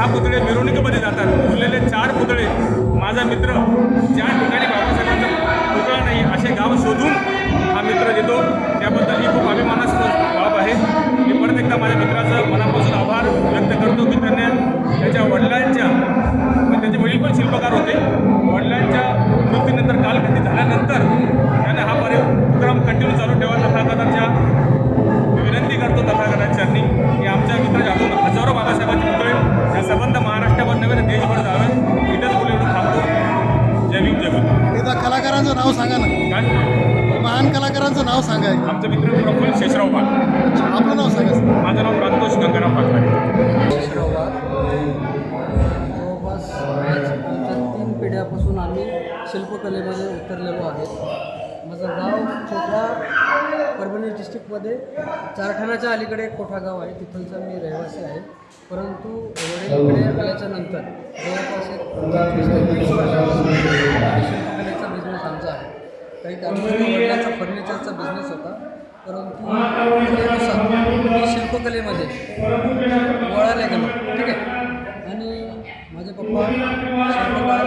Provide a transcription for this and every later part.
6 पुतळे मिरवणुकीमध्ये जातात. उरलेले 4 पुतळे माझा मित्र ज्या ठिकाणी बाबासाहेबांचा पुतळा नाही असे गाव शोधून हा मित्र देतो. त्याबद्दल ही खूप अभिमानास्पद बाब आहे. मी परत एकदा माझ्या मित्राचं मनापासून आभार व्यक्त करतो की त्याने त्याच्या वडिलांच्या त्याचे वडील पण शिल्पकार होते. वडिलांच्या मृत्यूनंतर कालखंडित झाल्यानंतर त्याने हा उपक्रम कंटिन्यू चालू ठेवा. तथागतांच्या विनंती करतो तथागतांच्यांनी की आमच्या मित्राच्या हातून हजारो बाबासाहेबांचे पुतळे या संबंध महाराष्ट्रावर नव्हे तर देशभर जावे. इथंच बोलून थांबतो. जय भीम जय भीम. एकदा कलाकारांचं नाव सांगा ना. काय महान कलाकारांचं नाव सांगा. आमचा मित्र प्रफुल्ल शेषराव वाघ. आपलं नाव सांगा. माझं नाव प्रांतोष गंगाराम पाटलारे. शेषराव वाघ. जवळपास आज आमच्या 3 पिढ्यापासून आम्ही शिल्पकलेमध्ये उतरलेलो आहे. माझं गाव छोटा परभणी डिस्ट्रिक्टमध्ये चारठाणाच्या अलीकडे कोठा गाव आहे. तिथलचा मी रहिवासी आहे. परंतु वडीलकडे आल्याच्या नंतर जवळपास एक 20 वर्षापासून शिल्पकलेचा बिझनेस आमचा आहे. काही कारणास्तव वडिलांचा फर्निचरचा बिझनेस होता. परंतु त्यानुसार मी शिल्पकलेमध्ये वळायला गेलो. ठीक आहे. आणि माझे पप्पा शिल्पकार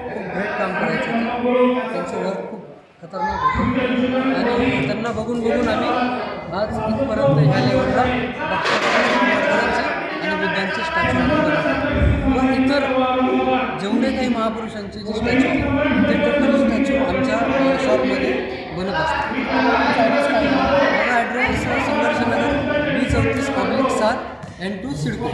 खूप ग्रेट काम करायचे होते. त्यांचं वर्क खूप खतरनाक होतं आणि त्यांना बघून आम्ही आज इथपर्यंत ह्या लेवलला डॉक्टरांची आणि बुद्धांची स्टॅच्यू बनवतो. व इतर जेवढे काही महापुरुषांचे जे स्टॅच्यू आहेत ते टोटल स्टॅच्यू आमच्या शॉपमध्ये बनत असतात. माझा address Sangharshnagar B34 public 7 N2 CIDCO.